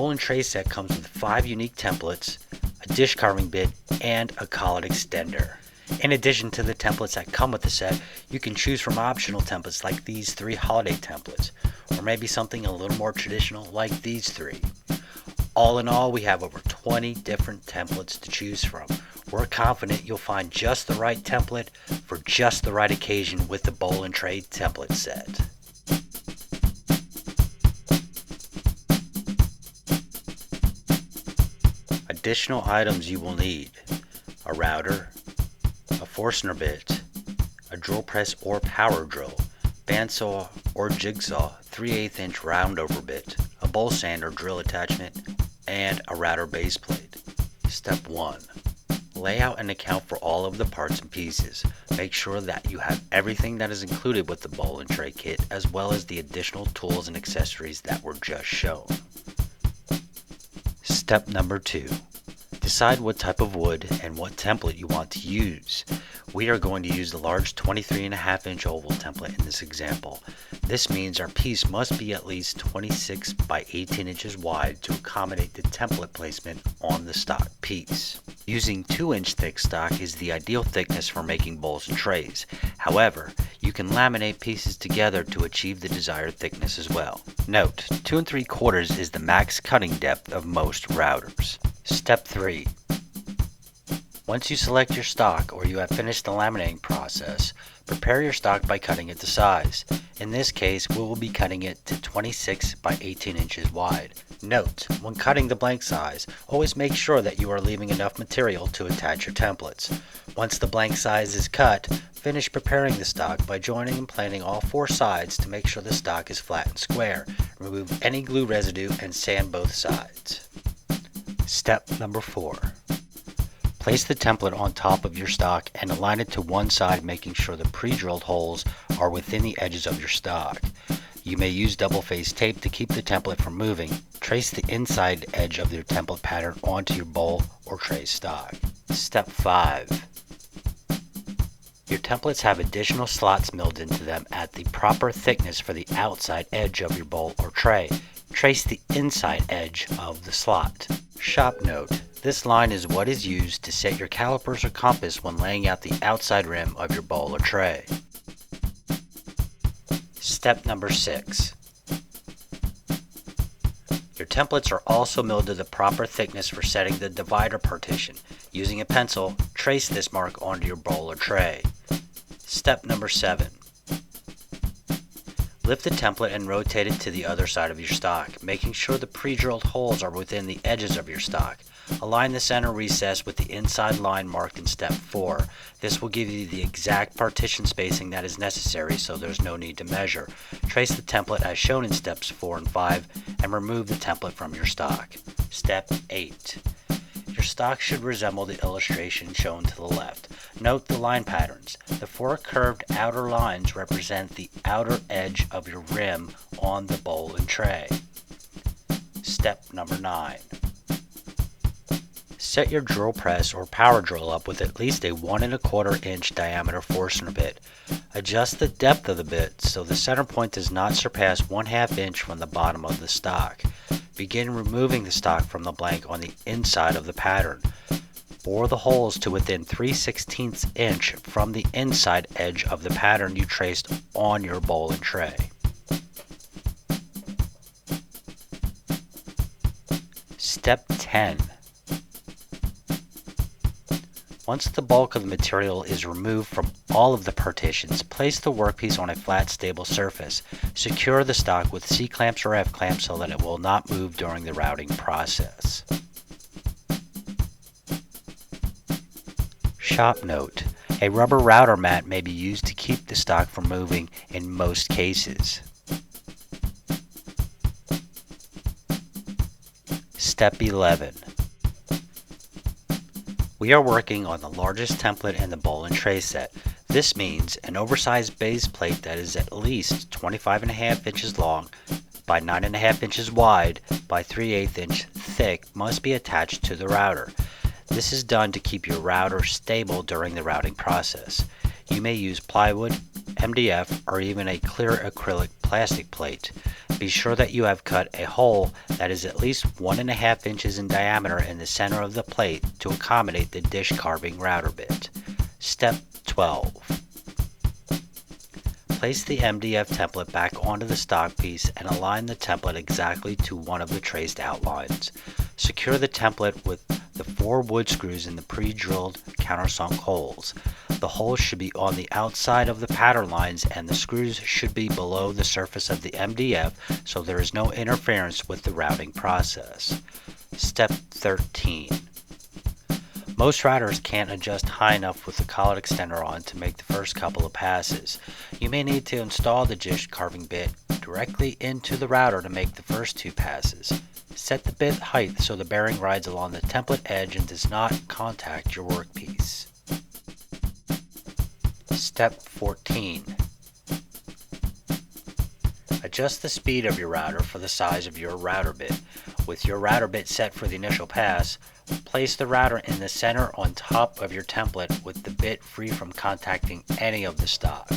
bowl and tray set comes with 5 unique templates, a dish carving bit, and a collet extender. In addition to the templates that come with the set, you can choose from optional templates like these 3 holiday templates, or maybe something a little more traditional like these 3. All in all, we have over 20 different templates to choose from. We're confident you'll find just the right template for just the right occasion with the bowl and tray template set. Additional items you will need: a router, a Forstner bit, a drill press or power drill, bandsaw or jigsaw, 3/8 inch roundover bit, a bowl sander drill attachment, and a router base plate. Step 1. Lay out and account for all of the parts and pieces. Make sure that you have everything that is included with the bowl and tray kit, as well as the additional tools and accessories that were just shown. Step number 2. Decide what type of wood and what template you want to use. We are going to use the large 23.5 inch oval template in this example. This means our piece must be at least 26 by 18 inches wide to accommodate the template placement on the stock piece. Using 2-inch thick stock is the ideal thickness for making bowls and trays. However, you can laminate pieces together to achieve the desired thickness as well. Note, 2 3/4 is the max cutting depth of most routers. Step 3. Once you select your stock or you have finished the laminating process, prepare your stock by cutting it to size. In this case, we will be cutting it to 26 by 18 inches wide. Note, when cutting the blank size, always make sure that you are leaving enough material to attach your templates. Once the blank size is cut, finish preparing the stock by joining and planing all 4 sides to make sure the stock is flat and square. Remove any glue residue and sand both sides. Step number 4. Place the template on top of your stock and align it to one side, making sure the pre-drilled holes are within the edges of your stock. You may use double-faced tape to keep the template from moving. Trace the inside edge of your template pattern onto your bowl or tray stock. Step 5. Your templates have additional slots milled into them at the proper thickness for the outside edge of your bowl or tray. Trace the inside edge of the slot. Shop note: this line is what is used to set your calipers or compass when laying out the outside rim of your bowl or tray. Step number 6. Your templates are also milled to the proper thickness for setting the divider partition. Using a pencil, trace this mark onto your bowl or tray. Step number 7. Lift the template and rotate it to the other side of your stock, making sure the pre-drilled holes are within the edges of your stock. Align the center recess with the inside line marked in step 4. This will give you the exact partition spacing that is necessary, so there's no need to measure. Trace the template as shown in steps 4 and 5 and remove the template from your stock. Step 8. Your stock should resemble the illustration shown to the left. Note the line patterns. The 4 curved outer lines represent the outer edge of your rim on the bowl and tray. Step number 9. Set your drill press or power drill up with at least a 1 1/4 inch diameter Forstner bit. Adjust the depth of the bit so the center point does not surpass 1/2 inch from the bottom of the stock. Begin removing the stock from the blank on the inside of the pattern. Bore the holes to within 3/16 inch from the inside edge of the pattern you traced on your bowl and tray. Step 10. Once the bulk of the material is removed from all of the partitions, place the workpiece on a flat, stable surface. Secure the stock with C-clamps or F-clamps so that it will not move during the routing process. Shop note: a rubber router mat may be used to keep the stock from moving in most cases. Step 11. We are working on the largest template in the bowl and tray set. This means an oversized base plate that is at least 25.5 inches long by 9.5 inches wide by 3/8 inch thick must be attached to the router. This is done to keep your router stable during the routing process. You may use plywood, MDF, or even a clear acrylic plastic plate. Be sure that you have cut a hole that is at least 1.5 inches in diameter in the center of the plate to accommodate the dish carving router bit. Step 12. Place the MDF template back onto the stock piece and align the template exactly to one of the traced outlines. Secure the template with the 4 wood screws in the pre-drilled countersunk holes. The holes should be on the outside of the pattern lines and the screws should be below the surface of the MDF so there is no interference with the routing process. Step 13. Most routers can't adjust high enough with the collet extender on to make the first couple of passes. You may need to install the dish carving bit directly into the router to make the first 2 passes. Set the bit height so the bearing rides along the template edge and does not contact your workpiece. Step 14. Adjust the speed of your router for the size of your router bit. With your router bit set for the initial pass, place the router in the center on top of your template with the bit free from contacting any of the stock.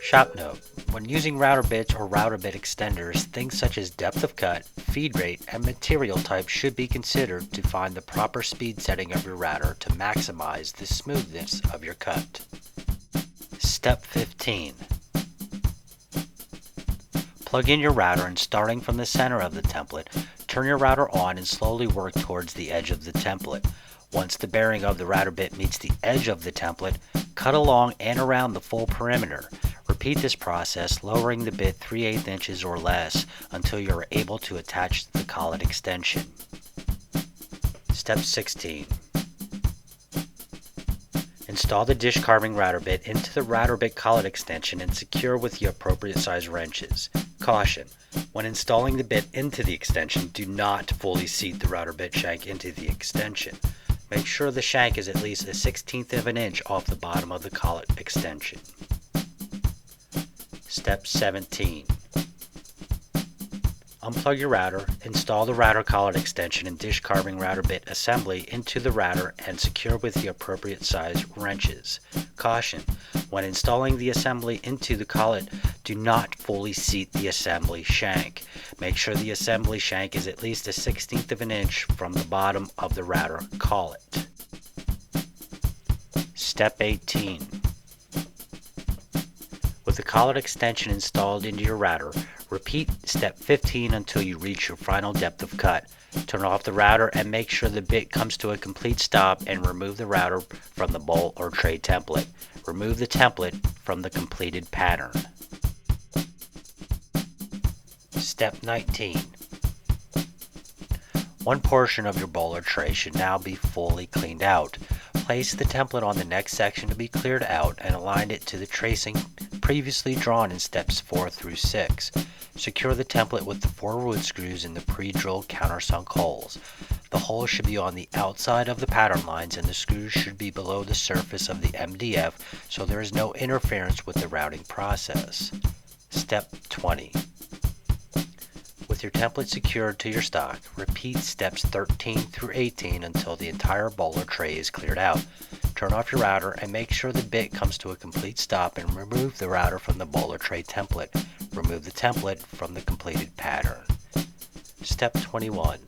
Shop note: when using router bits or router bit extenders, things such as depth of cut, feed rate, and material type should be considered to find the proper speed setting of your router to maximize the smoothness of your cut. Step 15. Plug in your router and starting from the center of the template, turn your router on and slowly work towards the edge of the template. Once the bearing of the router bit meets the edge of the template, cut along and around the full perimeter. Repeat this process, lowering the bit 3/8 inches or less until you are able to attach the collet extension. Step 16. Install the dish carving router bit into the router bit collet extension and secure with the appropriate size wrenches. Caution: when installing the bit into the extension, do not fully seat the router bit shank into the extension. Make sure the shank is at least 1/16 of an inch off the bottom of the collet extension. Step 17. Unplug your router, install the router collet extension and dish carving router bit assembly into the router and secure with the appropriate size wrenches. Caution: when installing the assembly into the collet, do not fully seat the assembly shank. Make sure the assembly shank is at least 1/16 of an inch from the bottom of the router collet. Step 18. With the collet extension installed into your router, repeat step 15 until you reach your final depth of cut. Turn off the router and make sure the bit comes to a complete stop and remove the router from the bowl or tray template. Remove the template from the completed pattern. Step 19. One portion of your bowl or tray should now be fully cleaned out. Place the template on the next section to be cleared out and align it to the tracing previously drawn in steps 4 through 6. Secure the template with the 4 wood screws in the pre-drilled countersunk holes. The holes should be on the outside of the pattern lines and the screws should be below the surface of the MDF so there is no interference with the routing process. Step 20. With your template secured to your stock, repeat steps 13 through 18 until the entire bowl or tray is cleared out. Turn off your router and make sure the bit comes to a complete stop and remove the router from the bowl or tray template. Remove the template from the completed pattern. Step 21.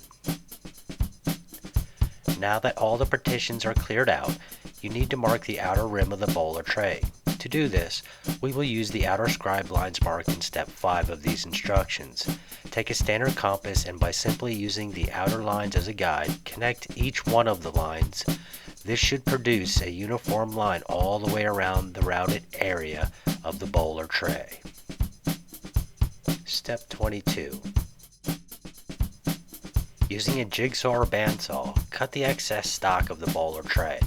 Now that all the partitions are cleared out, you need to mark the outer rim of the bowl or tray. To do this, we will use the outer scribe lines marked in step 5 of these instructions. Take a standard compass and by simply using the outer lines as a guide, connect each one of the lines. This should produce a uniform line all the way around the routed area of the bowl or tray. Step 22. Using a jigsaw or bandsaw, cut the excess stock of the bowl or tray.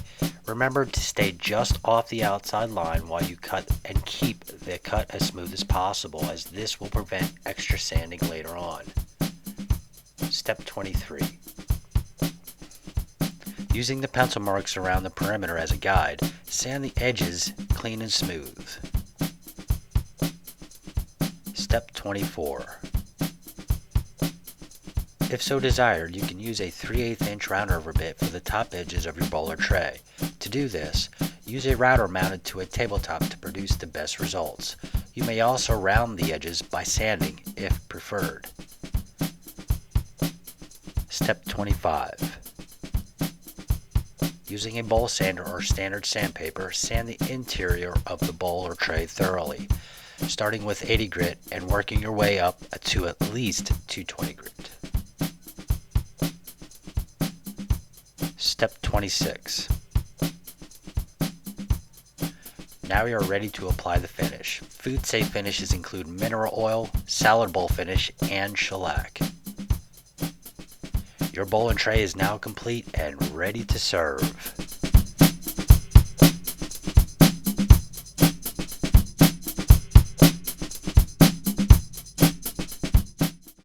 Remember to stay just off the outside line while you cut and keep the cut as smooth as possible, as this will prevent extra sanding later on. Step 23. Using the pencil marks around the perimeter as a guide, sand the edges clean and smooth. Step 24. If so desired, you can use a 3/8 inch round over bit for the top edges of your bowl or tray. To do this, Use a router mounted to a tabletop to produce the best results. You may also round the edges by sanding if preferred. Step 25. Using a bowl sander or standard sandpaper, sand the interior of the bowl or tray thoroughly, starting with 80 grit and working your way up to at least 220 grit. Step 26. Now you are ready to apply the finish. Food safe finishes include mineral oil, salad bowl finish, and shellac. Your bowl and tray is now complete and ready to serve.